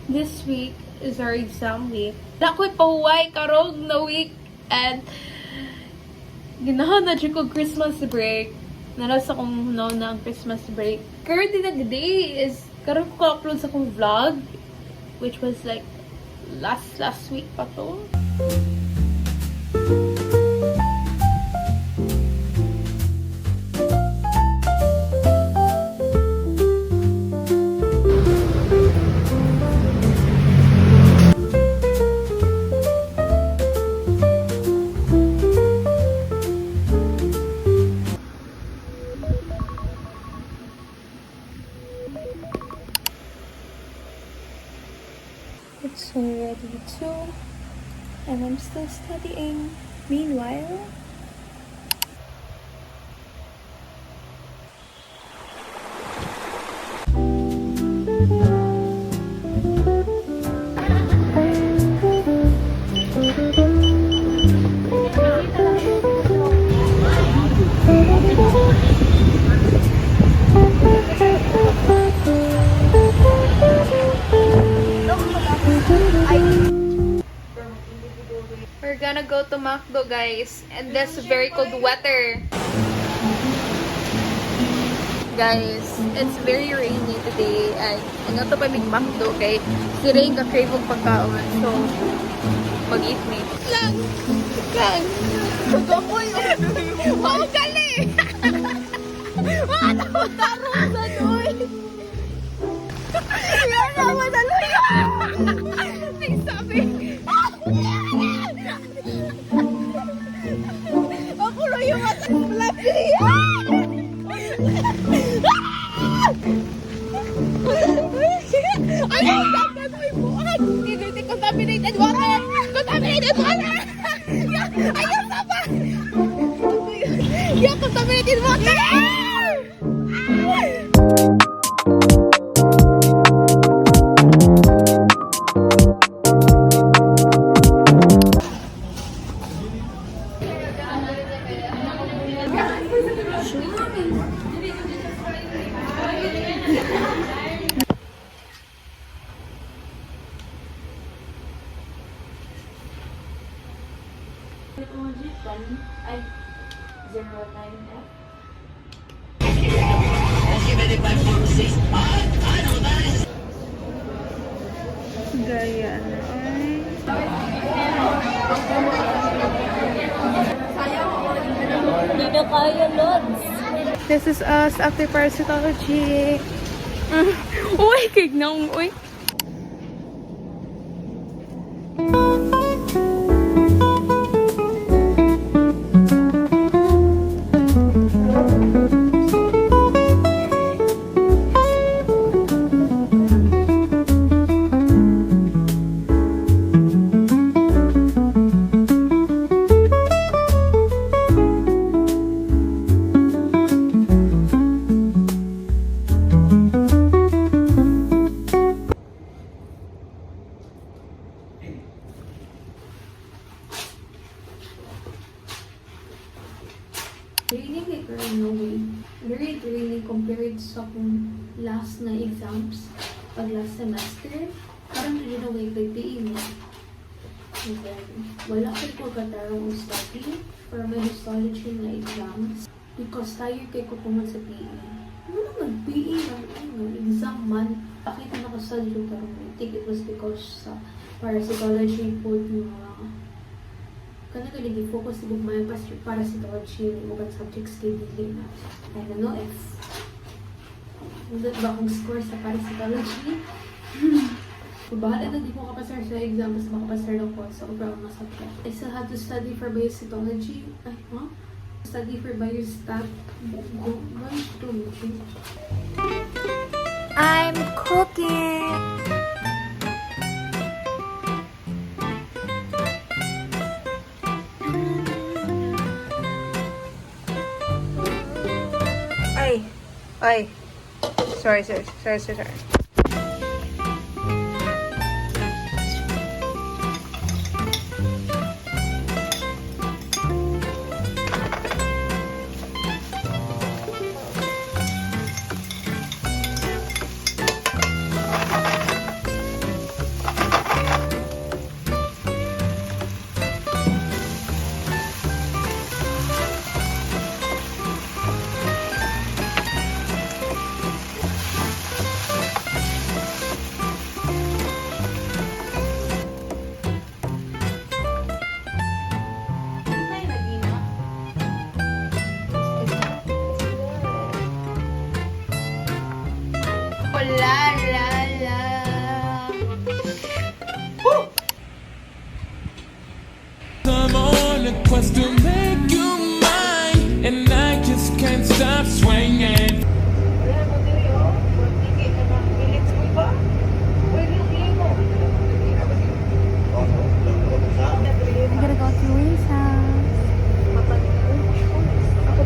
This week is our exam week. Nako'y pahuway karong na week and ginahan na dyan ko Christmas break. Narasa kong na ang Christmas break. Currently na day is karon ko upload sa akong vlog which was like last week pa to. It's already 2 and I'm still studying. Meanwhile, we're gonna go to McDo, guys, and this very cold weather. Guys, it's very rainy today and ano to pa mig McDo kay si Rain ka crave og pagkaon. So mag-eat me. Lang. Gagoy. Oh, gali. Ano taro sa doy? Ano mo daloy? Ay sabi. Ako lo yung atas fluffy. Ano dapat mo ibuhat? Hindi contaminated water. Contaminated water. Ayaw na ba? Yung contaminated water. Ay, 09F. Gaya na ay. Hindi na kaya, Lods. This is us after parasitology. Uy, kig na uy. Training like no way. Very training compared sa kung last na exams pag last semester. Parang hindi na way kay PE mo. And then, wala ko katarong study for my histology na exams because tayo kay ko pumunta sa PE. Ano naman PE lang exam man. Pakita na ko sa lugar mo. I think it was because sa parasitology po yung kana ka lagi focus sa may parasitology yung mga subjects kay dili na. I don't know if hindi ba akong score sa parasitology. Bahala na di ko makapasar sa exam mas makapasar lang po sa overall na subject. I still have to study for biositology. Study for biostat. I'm cooking! Ay. Sorry.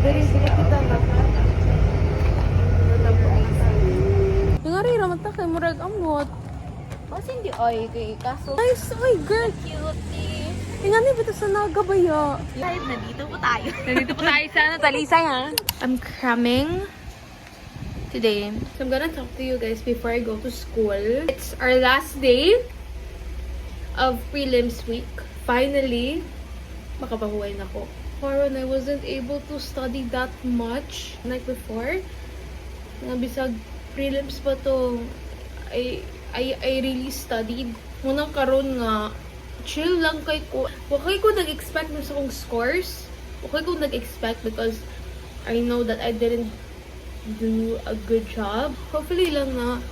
Dali kita na. Yung ari raman ta kay murag amot. Kasi hindi ay kay kaso. Nice, oy girl. Cutie. Tingnan ni bito sa nagabaya. Kahit nandito po tayo. Nandito po tayo sa Talisay ha. I'm cramming today. So I'm gonna talk to you guys before I go to school. It's our last day of prelims week. Finally, makapahuway na ko. Parang I wasn't able to study that much like before. Nga bisag prelims pa to, I really studied. Munang karon nga, chill lang kay ko. Wakay ko nag-expect na sa kong scores. Wakay ko nag-expect because I know that I didn't do a good job. Hopefully lang na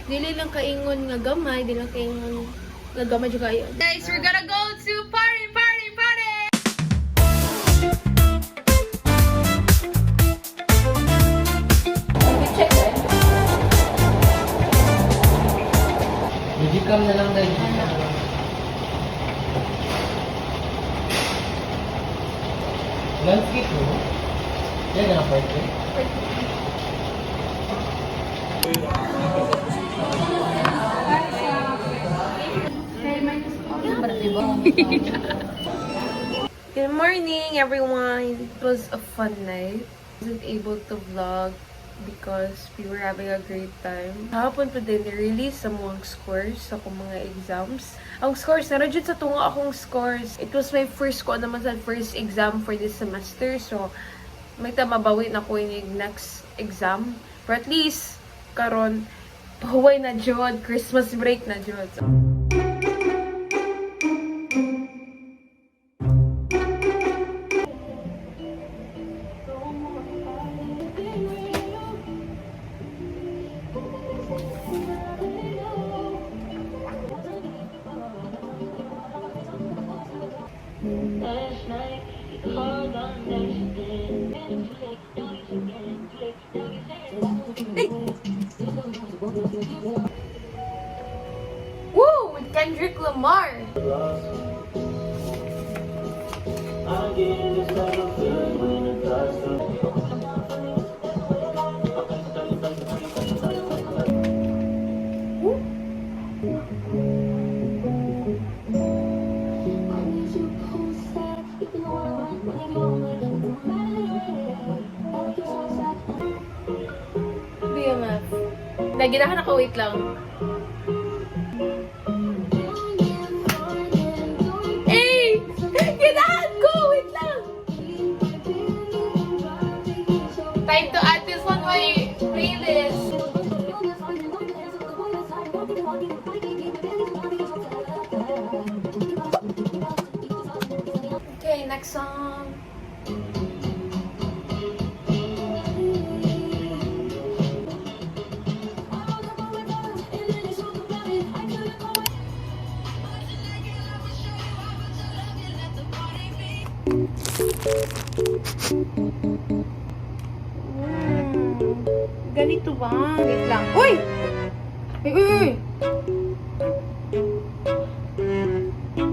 dili lang kaingon nga gamay, dili lang kaingon nga gamay jud kayo. Guys, we're gonna go to party, party, party! Digicam na lang dahil. Landscape mo? Yan ang apartment. Good morning, everyone. It was a fun night. I wasn't able to vlog because we were having a great time. Hapon pa din, i-release sa mga scores sa akong mga exams. Ang scores, naradjud sa tunga akong scores. It was my first ko naman sa first exam for this semester. So, may mabawi na ko yung next exam. But at least, karon pahuway na jud, Christmas break na jud. So, woo! With Kendrick Lamar! BMF. Naginahan ako, wait lang. Hey! Ginahan ko! Wait lang! Time to add this on my playlist. Okay, next song. Ganito ba? Wait lang. Uy! Uy, uy, uy!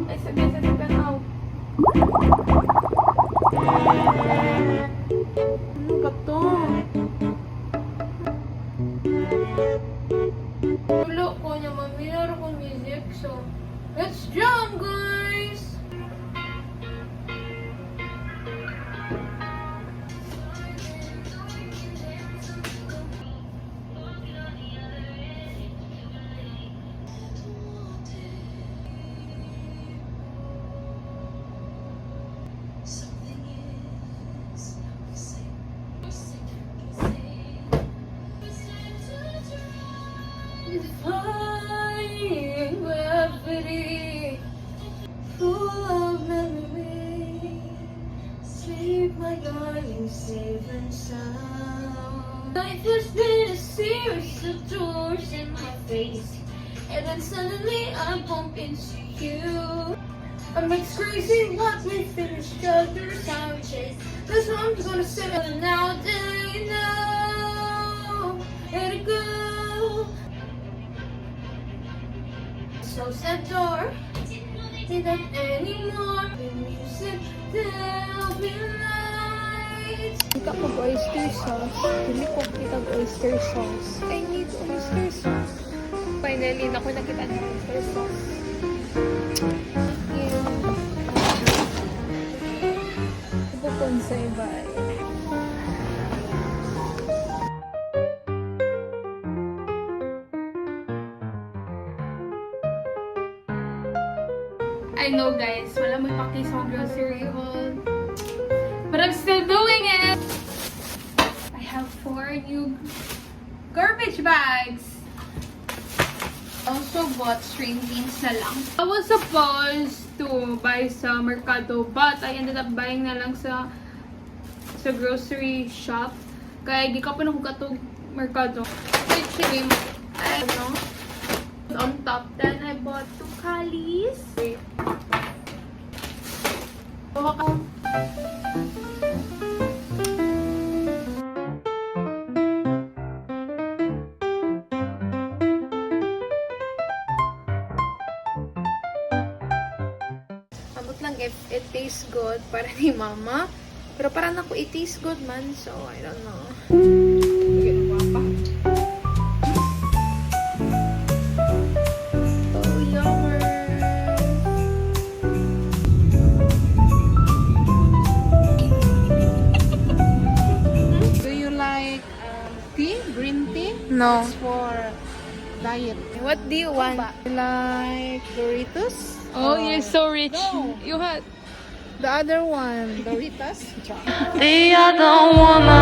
Ay, sabihan. Aw. Ano ba to? Wala ko niya, mami. Laro ko music. So, let's jump, guys! Defying gravity, full of memory. Save my darling, safe and sound. Life has been a series of doors in my face, and then suddenly I bump into you. I'm it's crazy what we finished others how we chase. That's what I'm gonna say now. They know where to go. Close that door. Did that anymore? The music, there'll be light. kita ko oyster sauce. Dili ko kita oyster sauce. I need oyster sauce. Finally, naku nakita ng oyster sauce. Yeah. Ipuponsay ba? I know guys, wala may paki sa grocery haul. But I'm still doing it! I have 4 new garbage bags. Also bought string beans na lang. I was supposed to buy sa Mercado, but I ended up buying na lang sa grocery shop. Kaya di ka pa nakuha itong Mercado. Which is, I don't know. On top, then I bought 2 kalis. Abot lang if it tastes good para ni mama. Pero parang ako it tastes good man, so I don't know. Sige, papa. Oh, yummer. Do you like tea? Green tea? No. It's for diet. What do you want? You like Doritos? Oh, you're so rich. No. You had The other one, Doritos? The other woman.